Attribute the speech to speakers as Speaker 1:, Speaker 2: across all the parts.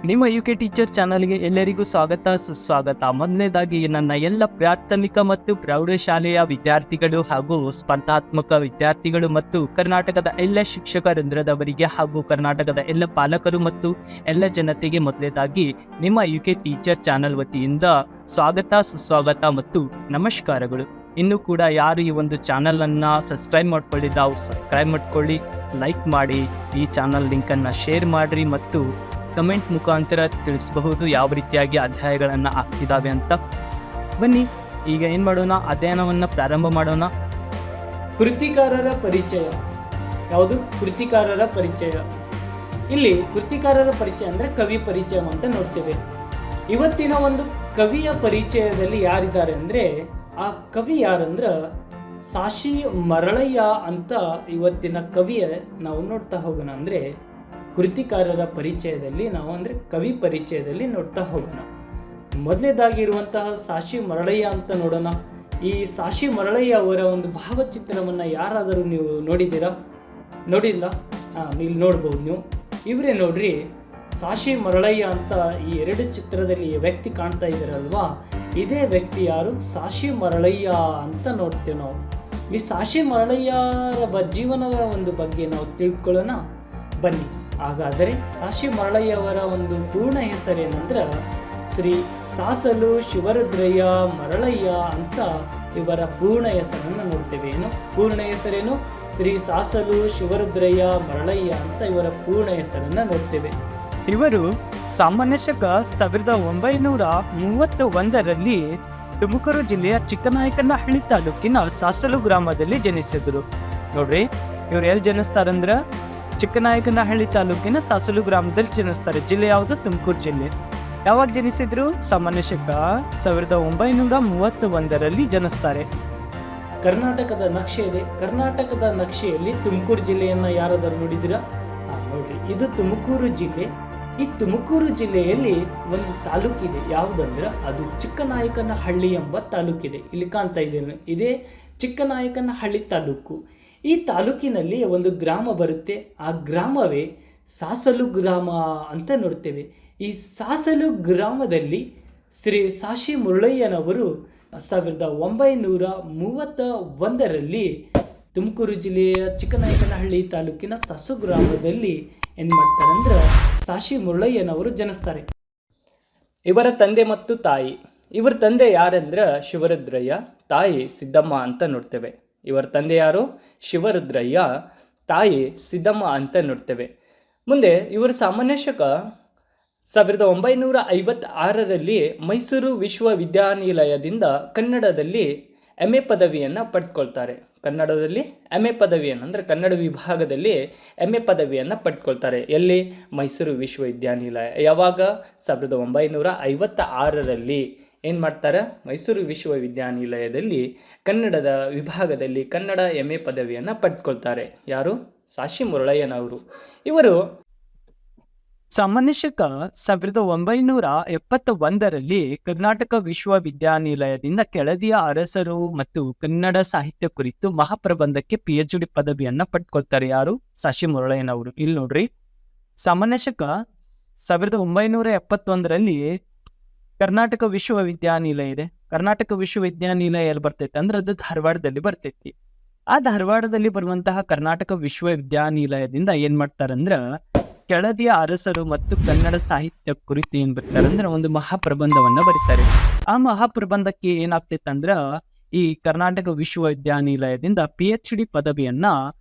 Speaker 1: ನಿಮ್ಮ UK teacher ಚಾನಲ್ಗೆ ಎಲ್ಲರಿಗೂ ಸ್ವಾಗತ ಸುಸ್ವಾಗತ. ಮೊದಲನೇದಾಗಿ ನನ್ನ ಎಲ್ಲ ಪ್ರಾಥಮಿಕ ಮತ್ತು ಪ್ರೌಢಶಾಲೆಯ ವಿದ್ಯಾರ್ಥಿಗಳು ಹಾಗೂ ಸ್ಪರ್ಧಾತ್ಮಕ ವಿದ್ಯಾರ್ಥಿಗಳು ಮತ್ತು ಕರ್ನಾಟಕದ ಎಲ್ಲ ಶಿಕ್ಷಕ ವೃಂದದವರಿಗೆ ಹಾಗೂ ಕರ್ನಾಟಕದ ಎಲ್ಲ ಪಾಲಕರು ಮತ್ತು ಎಲ್ಲ ಜನತೆಗೆ ಮೊದಲನೇದಾಗಿ ನಿಮ್ಮ ಯುಕೆ ಟೀಚರ್ ಚಾನಲ್ ವತಿಯಿಂದ ಸ್ವಾಗತ ಸುಸ್ವಾಗತ ಮತ್ತು ನಮಸ್ಕಾರಗಳು. ಇನ್ನೂ ಕೂಡ ಯಾರು ಈ ಒಂದು ಚಾನಲನ್ನು ಸಬ್ಸ್ಕ್ರೈಬ್ ಮಾಡ್ಕೊಳ್ಳಿಲ್ಲ ಅವ್ರು ಸಬ್ಸ್ಕ್ರೈಬ್ ಮಾಡ್ಕೊಳ್ಳಿ, ಲೈಕ್ ಮಾಡಿ, ಈ ಚಾನಲ್ ಲಿಂಕನ್ನು ಶೇರ್ ಮಾಡಿರಿ ಮತ್ತು ಕಮೆಂಟ್ ಮುಖಾಂತರ ತಿಳಿಸಬಹುದು ಯಾವ ರೀತಿಯಾಗಿ ಅಧ್ಯಾಯಗಳನ್ನು ಆಗ್ತಿದ್ದಾವೆ ಅಂತ. ಬನ್ನಿ ಈಗ ಏನು ಮಾಡೋಣ, ಅಧ್ಯಯನವನ್ನು ಪ್ರಾರಂಭ ಮಾಡೋಣ.
Speaker 2: ಕೃತಿಕಾರರ ಪರಿಚಯ. ಯಾವುದು? ಕೃತಿಕಾರರ ಪರಿಚಯ. ಇಲ್ಲಿ ಕೃತಿಕಾರರ ಪರಿಚಯ ಅಂದರೆ ಕವಿ ಪರಿಚಯ ಅಂತ ನೋಡ್ತೇವೆ. ಇವತ್ತಿನ ಒಂದು ಕವಿಯ ಪರಿಚಯದಲ್ಲಿ ಯಾರಿದ್ದಾರೆ ಅಂದರೆ, ಆ ಕವಿ ಯಾರಂದ್ರೆ ಸಾಶಿ ಮರಳಯ್ಯ ಅಂತ ಇವತ್ತಿನ ಕವಿಯ ನಾವು ನೋಡ್ತಾ ಹೋಗೋಣ. ಅಂದರೆ ಕೃತಿಕಾರರ ಪರಿಚಯದಲ್ಲಿ ನಾವು ಅಂದರೆ ಕವಿ ಪರಿಚಯದಲ್ಲಿ ನೋಡ್ತಾ ಹೋಗೋಣ. ಮೊದಲೇದಾಗಿರುವಂತಹ ಸಾಶಿ ಮರಳಯ್ಯ ಅಂತ ನೋಡೋಣ. ಈ ಸಾಶಿ ಮರಳಯ್ಯ ಅವರ ಒಂದು ಭಾವಚಿತ್ರವನ್ನು ಯಾರಾದರೂ ನೀವು ನೋಡಿದ್ದೀರಾ? ನೋಡಿಲ್ಲ? ಇಲ್ಲಿ ನೋಡ್ಬೋದು ನೀವು. ಇವರೇ ನೋಡ್ರಿ, ಸಾಶಿ ಮರಳಯ್ಯ ಅಂತ ಈ ಎರಡು ಚಿತ್ರದಲ್ಲಿ ವ್ಯಕ್ತಿ ಕಾಣ್ತಾ ಇದ್ದಾರಲ್ವಾ, ಇದೇ ವ್ಯಕ್ತಿ ಯಾರು? ಸಾಶಿ ಮರಳಯ್ಯ ಅಂತ ನೋಡ್ತೇವೆ ನಾವು. ಈ ಸಾಶಿ ಮರಳಯ್ಯರ ಜೀವನದ ಒಂದು ಬಗ್ಗೆ ನಾವು ತಿಳ್ಕೊಳ್ಳೋಣ ಬನ್ನಿ. ಹಾಗಾದರೆ ಸಾಶಿ ಮರಳಯ್ಯವರ ಒಂದು ಪೂರ್ಣ ಹೆಸರೇನಂದ್ರೆ ಶ್ರೀ ಸಾಸಲು ಶಿವರುದ್ರಯ್ಯ ಮರಳಯ್ಯ ಅಂತ ಇವರ ಪೂರ್ಣ ಹೆಸರನ್ನು ನೋಡ್ತೇವೆ. ಏನು ಪೂರ್ಣ ಹೆಸರೇನು? ಶ್ರೀ ಸಾಸಲು ಶಿವರುದ್ರಯ್ಯ ಮರಳಯ್ಯ ಅಂತ ಇವರ ಪೂರ್ಣ ಹೆಸರನ್ನು ನೋಡ್ತೇವೆ.
Speaker 1: ಇವರು ಸಾಮಾನ್ಯ ಶಕ 1931ರಲ್ಲಿ ತುಮಕೂರು ಜಿಲ್ಲೆಯ ಚಿಕ್ಕನಾಯಕನಹಳ್ಳಿ ತಾಲೂಕಿನ ಸಾಸಲು ಗ್ರಾಮದಲ್ಲಿ ಜನಿಸಿದರು. ನೋಡ್ರಿ, ಇವ್ರು ಎಲ್ಲಿ ಜನಿಸ್ತಾರಂದ್ರೆ ಚಿಕ್ಕನಾಯಕನಹಳ್ಳಿ ತಾಲೂಕಿನ ಸಾಸಲು ಗ್ರಾಮದಲ್ಲಿ ಜನಿಸ್ತಾರೆ. ಜಿಲ್ಲೆ ಯಾವುದು? ತುಮಕೂರು ಜಿಲ್ಲೆ. ಯಾವಾಗ ಜನಿಸಿದ್ರು? ಸಾಮಾನ್ಯ ಶಕ 1931ರಲ್ಲಿ ಜನಿಸ್ತಾರೆ.
Speaker 2: ಕರ್ನಾಟಕದ ನಕ್ಷೆ ಇದೆ. ಕರ್ನಾಟಕದ ನಕ್ಷೆಯಲ್ಲಿ ತುಮಕೂರು ಜಿಲ್ಲೆಯನ್ನು ಯಾರಾದರೂ ನೋಡಿದಿರಾ? ನೋಡ್ರಿ, ಇದು ತುಮಕೂರು ಜಿಲ್ಲೆ. ಈ ತುಮಕೂರು ಜಿಲ್ಲೆಯಲ್ಲಿ ಒಂದು ತಾಲೂಕಿದೆ. ಯಾವುದಂದ್ರೆ ಅದು ಚಿಕ್ಕನಾಯಕನಹಳ್ಳಿ ಎಂಬ ತಾಲೂಕಿದೆ. ಇಲ್ಲಿ ಕಾಣ್ತಾ ಇದ್ದೇನೆ, ಇದೇ ಚಿಕ್ಕನಾಯಕನಹಳ್ಳಿ ತಾಲೂಕು. ಈ ತಾಲೂಕಿನಲ್ಲಿ ಒಂದು ಗ್ರಾಮ ಬರುತ್ತೆ. ಆ ಗ್ರಾಮವೇ ಸಾಸಲು ಗ್ರಾಮ ಅಂತ ನೋಡ್ತೇವೆ. ಈ ಸಾಸಲು ಗ್ರಾಮದಲ್ಲಿ ಶ್ರೀ ಸಾಶಿ ಮುರಳಯ್ಯನವರು 1931ರಲ್ಲಿ ತುಮಕೂರು ಜಿಲ್ಲೆಯ ಚಿಕ್ಕನಾಯಕನಹಳ್ಳಿ ತಾಲೂಕಿನ ಸಾಸು ಗ್ರಾಮದಲ್ಲಿ ಏನು ಮಾಡ್ತಾರೆ ಅಂದ್ರೆ ಸಾಶಿ ಮುರಳಯ್ಯನವರು ಜನಿಸ್ತಾರೆ. ಇವರ ತಂದೆ ಮತ್ತು ತಾಯಿ. ಇವರ ತಂದೆ ಯಾರಂದ್ರೆ ಶಿವರುದ್ರಯ್ಯ, ತಾಯಿ ಸಿದ್ದಮ್ಮ ಅಂತ ನೋಡ್ತೇವೆ. ಇವರ ತಂದೆ ಯಾರು? ಶಿವರುದ್ರಯ್ಯ, ತಾಯಿ ಸಿದ್ದಮ್ಮ ಅಂತ ನೋಡ್ತೇವೆ. ಮುಂದೆ ಇವರು ಸಾಮಾನ್ಯ ಶಕ 1956ರಲ್ಲಿ ಮೈಸೂರು ವಿಶ್ವವಿದ್ಯಾನಿಲಯದಿಂದ ಕನ್ನಡದಲ್ಲಿ MA ಪದವಿಯನ್ನು ಪಡೆದುಕೊಳ್ತಾರೆ. ಕನ್ನಡದಲ್ಲಿ MA ಪದವಿಯನ್ನು ಅಂದರೆ ಕನ್ನಡ ವಿಭಾಗದಲ್ಲಿ MA ಪದವಿಯನ್ನು ಪಡೆದುಕೊಳ್ತಾರೆ. ಎಲ್ಲಿ? ಮೈಸೂರು ವಿಶ್ವವಿದ್ಯಾನಿಲಯ. ಯಾವಾಗ? 1956ರಲ್ಲಿ ಏನು ಮಾಡ್ತಾರೆ? ಮೈಸೂರು ವಿಶ್ವವಿದ್ಯಾನಿಲಯದಲ್ಲಿ ಕನ್ನಡದ ವಿಭಾಗದಲ್ಲಿ ಕನ್ನಡ MA ಪದವಿಯನ್ನು ಪಡೆದುಕೊಳ್ತಾರೆ. ಯಾರು? ಸಾಶಿ ಮುರಳಯ್ಯನವರು. ಇವರು
Speaker 1: ಸಾಮಾನ್ಯ ಶಕ 1971ರಲ್ಲಿ ಕರ್ನಾಟಕ ವಿಶ್ವವಿದ್ಯಾನಿಲಯದಿಂದ ಕೆಳದಿಯ ಅರಸರು ಮತ್ತು ಕನ್ನಡ ಸಾಹಿತ್ಯ ಕುರಿತು ಮಹಾಪ್ರಬಂಧಕ್ಕೆ PhD ಪದವಿಯನ್ನು ಪಡ್ಕೊಳ್ತಾರೆ. ಯಾರು? ಸಾಶಿ ಮುರಳಯ್ಯನವರು. ಇಲ್ಲಿ ನೋಡ್ರಿ, ಸಾಮಾನ್ಯ ಶಕ 1971ರಲ್ಲಿ ಕರ್ನಾಟಕ ವಿಶ್ವವಿದ್ಯಾನಿಲಯ ಇದೆ. ಕರ್ನಾಟಕ ವಿಶ್ವವಿದ್ಯಾನಿಲಯ ಎಲ್ಲಿ ಬರ್ತೈತೆ ಅಂದ್ರೆ ಅದು ಧಾರವಾಡದಲ್ಲಿ ಬರ್ತೈತಿ. ಆ ಧಾರವಾಡದಲ್ಲಿ ಬರುವಂತಹ ಕರ್ನಾಟಕ ವಿಶ್ವವಿದ್ಯಾನಿಲಯದಿಂದ ಏನ್ ಮಾಡ್ತಾರಂದ್ರ ಕೆಳದಿಯ ಅರಸರು ಮತ್ತು ಕನ್ನಡ ಸಾಹಿತ್ಯ ಕುರಿತು ಏನ್ ಬರ್ತಾರೆ ಅಂದ್ರೆ ಒಂದು ಮಹಾಪ್ರಬಂಧವನ್ನ ಬರೀತಾರೆ. ಆ ಮಹಾಪ್ರಬಂಧಕ್ಕೆ ಏನಾಗ್ತೈತೆ ಅಂದ್ರ ಈ ಕರ್ನಾಟಕ ವಿಶ್ವವಿದ್ಯಾನಿಲಯದಿಂದ PhD ಪದವಿಯನ್ನ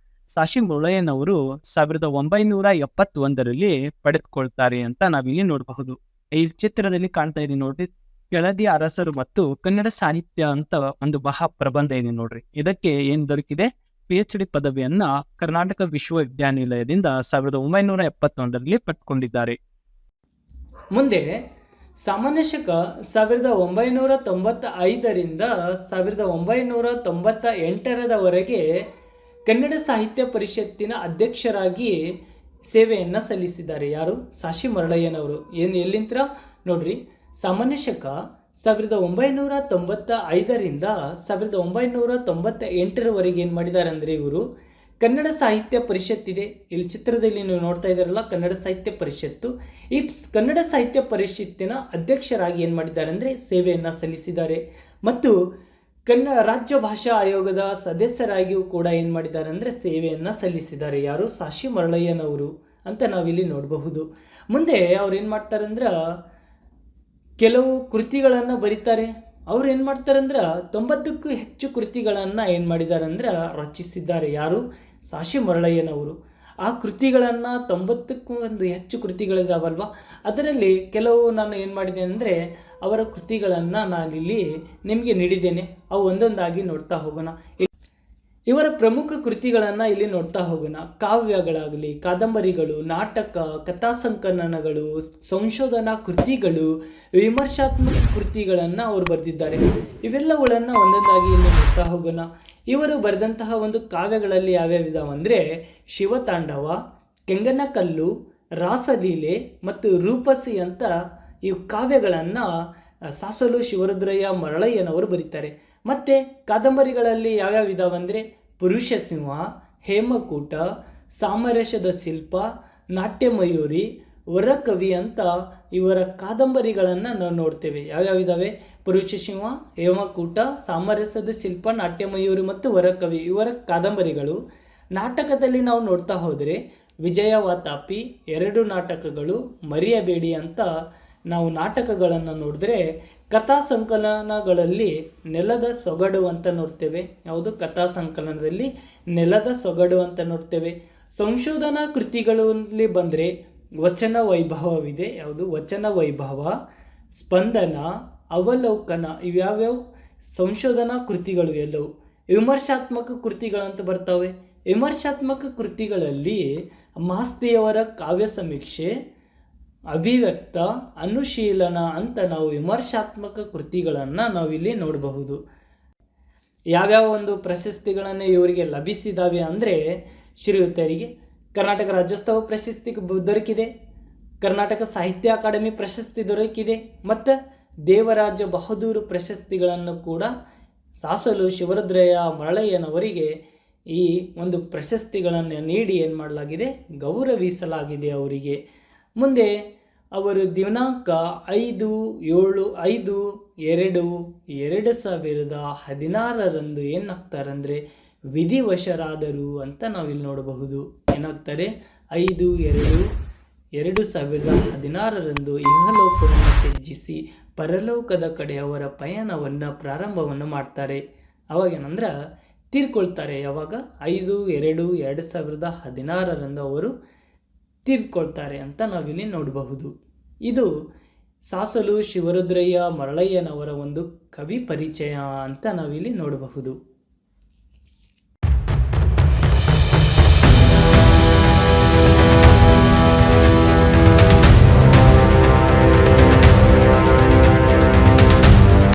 Speaker 1: ಸಾಶಿ ಮುರಳಯ್ಯನವರು 1971ರಲ್ಲಿ ಪಡೆದುಕೊಳ್ತಾರೆ ಅಂತ ನಾವಿಲ್ಲಿ ನೋಡಬಹುದು. ಈ ಚಿತ್ರದಲ್ಲಿ ಕಾಣ್ತಾ ಇದೀನಿ ನೋಡ್ರಿ, ಕೆಳದಿಯ ಅರಸರು ಮತ್ತು ಕನ್ನಡ ಸಾಹಿತ್ಯ ಅಂತ ಒಂದು ಮಹಾಪ್ರಬಂಧ ಇದೆ ನೋಡ್ರಿ. ಇದಕ್ಕೆ ಏನ್ ದೊರಕಿದೆ? PhD ಪದವಿಯನ್ನ ಕರ್ನಾಟಕ ವಿಶ್ವವಿದ್ಯಾನಿಲಯದಿಂದ 1971ರಲ್ಲಿ ಪಡೆದುಕೊಂಡಿದ್ದಾರೆ.
Speaker 2: ಮುಂದೆ ಸಾಮಾನ್ಯ ಶಕ 1995ರಿಂದ 1998ರವರೆಗೆ ಕನ್ನಡ ಸಾಹಿತ್ಯ ಪರಿಷತ್ತಿನ ಅಧ್ಯಕ್ಷರಾಗಿ ಸೇವೆಯನ್ನು ಸಲ್ಲಿಸಿದ್ದಾರೆ. ಯಾರು? ಸಾಶಿ ಮರಳಯ್ಯನವರು. ಎಲ್ಲಿಂತ್ರ ನೋಡ್ರಿ, ಸಾಮಾನ್ಯ ಶಕ 1995ರಿಂದ 1998ರವರೆಗೆ ಏನು ಮಾಡಿದ್ದಾರೆ ಅಂದರೆ ಇವರು ಕನ್ನಡ ಸಾಹಿತ್ಯ ಪರಿಷತ್ತಿದೆ. ಇಲ್ಲಿ ಚಿತ್ರದಲ್ಲಿ ನೀವು ನೋಡ್ತಾ ಇದ್ದಾರಲ್ಲ, ಕನ್ನಡ ಸಾಹಿತ್ಯ ಪರಿಷತ್ತು. ಈ ಕನ್ನಡ ಸಾಹಿತ್ಯ ಪರಿಷತ್ತಿನ ಅಧ್ಯಕ್ಷರಾಗಿ ಏನು ಮಾಡಿದ್ದಾರೆ ಅಂದರೆ ಸೇವೆಯನ್ನು ಸಲ್ಲಿಸಿದ್ದಾರೆ. ಮತ್ತು ರಾಜ್ಯ ಭಾಷಾ ಆಯೋಗದ ಸದಸ್ಯರಾಗಿಯೂ ಕೂಡ ಏನು ಮಾಡಿದ್ದಾರೆ ಅಂದರೆ ಸೇವೆಯನ್ನು ಸಲ್ಲಿಸಿದ್ದಾರೆ. ಯಾರು? ಸಾಶಿ ಮರಳಯ್ಯನವರು ಅಂತ ನಾವಿಲ್ಲಿ ನೋಡಬಹುದು. ಮುಂದೆ ಅವ್ರು ಏನು ಮಾಡ್ತಾರೆ ಅಂದ್ರೆ ಕೆಲವು ಕೃತಿಗಳನ್ನು ಬರೀತಾರೆ. ಅವ್ರು ಏನು ಮಾಡ್ತಾರೆ ಅಂದ್ರೆ 90ಕ್ಕೂ ಹೆಚ್ಚು ಕೃತಿಗಳನ್ನು ಏನು ಮಾಡಿದ್ದಾರೆ ಅಂದ್ರೆ ರಚಿಸಿದ್ದಾರೆ. ಯಾರು? ಸಾಶಿ ಮರಳಯ್ಯನವರು. ಆ ಕೃತಿಗಳನ್ನು 90ಕ್ಕೂ ಒಂದು ಹೆಚ್ಚು ಕೃತಿಗಳಿದಾವಲ್ವ, ಅದರಲ್ಲಿ ಕೆಲವು ನಾನು ಏನು ಮಾಡಿದ್ದೇನೆ ಅಂದರೆ ಅವರ ಕೃತಿಗಳನ್ನು ನಾನಿಲ್ಲಿ ನಿಮಗೆ ನೀಡಿದ್ದೇನೆ. ಅವು ಒಂದೊಂದಾಗಿ ನೋಡ್ತಾ ಹೋಗೋಣ. ಇವರ ಪ್ರಮುಖ ಕೃತಿಗಳನ್ನು ಇಲ್ಲಿ ನೋಡ್ತಾ ಹೋಗೋಣ. ಕಾವ್ಯಗಳಾಗಲಿ, ಕಾದಂಬರಿಗಳು, ನಾಟಕ, ಕಥಾಸಂಕಲನಗಳು, ಸಂಶೋಧನಾ ಕೃತಿಗಳು, ವಿಮರ್ಶಾತ್ಮಕ ಕೃತಿಗಳನ್ನು ಅವರು ಬರೆದಿದ್ದಾರೆ. ಇವೆಲ್ಲವುಗಳನ್ನು ಒಂದೊಂದಾಗಿ ಇಲ್ಲಿ ನೋಡ್ತಾ ಹೋಗೋಣ. ಇವರು ಬರೆದಂತಹ ಒಂದು ಕಾವ್ಯಗಳಲ್ಲಿ ಯಾವ್ಯಾವ ಇದಾವೆ ಅಂದರೆ ಶಿವತಾಂಡವ, ಕೆಂಗನಕಲ್ಲು, ರಾಸಲೀಲೆ ಮತ್ತು ರೂಪಸಿ ಅಂತ ಈ ಕಾವ್ಯಗಳನ್ನು ಸಾಸಲು ಶಿವರುದ್ರಯ್ಯ ಮರಳಯ್ಯನವರು ಬರೀತಾರೆ. ಮತ್ತು ಕಾದಂಬರಿಗಳಲ್ಲಿ ಯಾವ್ಯಾವ ಇದಾವೆ ಅಂದರೆ ಪುರುಷ ಸಿಂಹ, ಹೇಮಕೂಟ, ಸಾಮರಸ್ಯದ ಶಿಲ್ಪ, ನಾಟ್ಯಮಯೂರಿ, ವರಕವಿ ಅಂತ ಇವರ ಕಾದಂಬರಿಗಳನ್ನು ನಾವು ನೋಡ್ತೇವೆ. ಯಾವ್ಯಾವ ಇದ್ದಾವೆ? ಪುರುಷ ಸಿಂಹ, ಹೇಮಕೂಟ, ಸಾಮರಸ್ಯದ ಶಿಲ್ಪ, ನಾಟ್ಯಮಯೂರಿ ಮತ್ತು ವರಕವಿ ಇವರ ಕಾದಂಬರಿಗಳು. ನಾಟಕದಲ್ಲಿ ನಾವು ನೋಡ್ತಾ ಹೋದರೆ ವಿಜಯವಾತಾಪಿ, 2 ನಾಟಕಗಳು, ಮರೆಯಬೇಡಿ ಅಂತ ನಾವು ನಾಟಕಗಳನ್ನು ನೋಡಿದ್ರೆ, ಕಥಾ ಸಂಕಲನಗಳಲ್ಲಿ ನೆಲದ ಸೊಗಡು ಅಂತ ನೋಡ್ತೇವೆ. ಯಾವುದು? ಕಥಾ ಸಂಕಲನದಲ್ಲಿ ನೆಲದ ಸೊಗಡು ಅಂತ ನೋಡ್ತೇವೆ. ಸಂಶೋಧನಾ ಕೃತಿಗಳಲ್ಲಿ ಬಂದರೆ ವಚನ ವೈಭವವಿದೆ. ಯಾವುದು? ವಚನ ವೈಭವ, ಸ್ಪಂದನ, ಅವಲೋಕನ ಇವ್ಯಾವ್ಯಾವ ಸಂಶೋಧನಾ ಕೃತಿಗಳು ಎಲ್ಲವು. ವಿಮರ್ಶಾತ್ಮಕ ಕೃತಿಗಳಂತ ಬರ್ತವೆ. ವಿಮರ್ಶಾತ್ಮಕ ಕೃತಿಗಳಲ್ಲಿ ಮಾಸ್ತಿಯವರ ಕಾವ್ಯ ಸಮೀಕ್ಷೆ, ಅಭಿವ್ಯಕ್ತ, ಅನುಶೀಲನ ಅಂತ ನಾವು ವಿಮರ್ಶಾತ್ಮಕ ಕೃತಿಗಳನ್ನು ನಾವಿಲ್ಲಿ ನೋಡಬಹುದು. ಯಾವ್ಯಾವ ಒಂದು ಪ್ರಶಸ್ತಿಗಳನ್ನು ಇವರಿಗೆ ಲಭಿಸಿದಾವೆ ಅಂದರೆ ಶ್ರೀಯುತರಿಗೆ ಕರ್ನಾಟಕ ರಾಜ್ಯೋತ್ಸವ ಪ್ರಶಸ್ತಿ ದೊರಕಿದೆ, ಕರ್ನಾಟಕ ಸಾಹಿತ್ಯ ಅಕಾಡೆಮಿ ಪ್ರಶಸ್ತಿ ದೊರಕಿದೆ, ಮತ್ತು ದೇವರಾಜ ಬಹದ್ದೂರು ಪ್ರಶಸ್ತಿಗಳನ್ನು ಕೂಡ ಸಾಸಲು ಶಿವರುದ್ರಯ್ಯ ಮರಳಯ್ಯನವರಿಗೆ ಈ ಒಂದು ಪ್ರಶಸ್ತಿಗಳನ್ನು ನೀಡಿ ಏನು ಮಾಡಲಾಗಿದೆ? ಗೌರವಿಸಲಾಗಿದೆ ಅವರಿಗೆ. ಮುಂದೆ ಅವರು ದಿನಾಂಕ 5/2/2016 ಏನಾಗ್ತಾರಂದರೆ ವಿಧಿವಶರಾದರು ಅಂತ ನಾವಿಲ್ಲಿ ನೋಡಬಹುದು. ಏನಾಗ್ತಾರೆ? 5/2/2016 ಇಹಲೋಕವನ್ನು ತ್ಯಜಿಸಿ ಪರಲೋಕದ ಕಡೆ ಅವರ ಪಯಣವನ್ನು ಪ್ರಾರಂಭವನ್ನು ಮಾಡ್ತಾರೆ. ಅವಾಗೇನಂದ್ರೆ ತೀರ್ಕೊಳ್ತಾರೆ. ಯಾವಾಗ? 5/2/2016 ಅವರು ತೀರ್ಕೊಳ್ತಾರೆ ಅಂತ ನಾವಿಲ್ಲಿ ನೋಡಬಹುದು. ಇದು ಸಾಸಲು ಶಿವರುದ್ರಯ್ಯ ಮರಳಯ್ಯನವರ ಒಂದು ಕವಿ ಪರಿಚಯ ಅಂತ ನಾವಿಲ್ಲಿ ನೋಡಬಹುದು.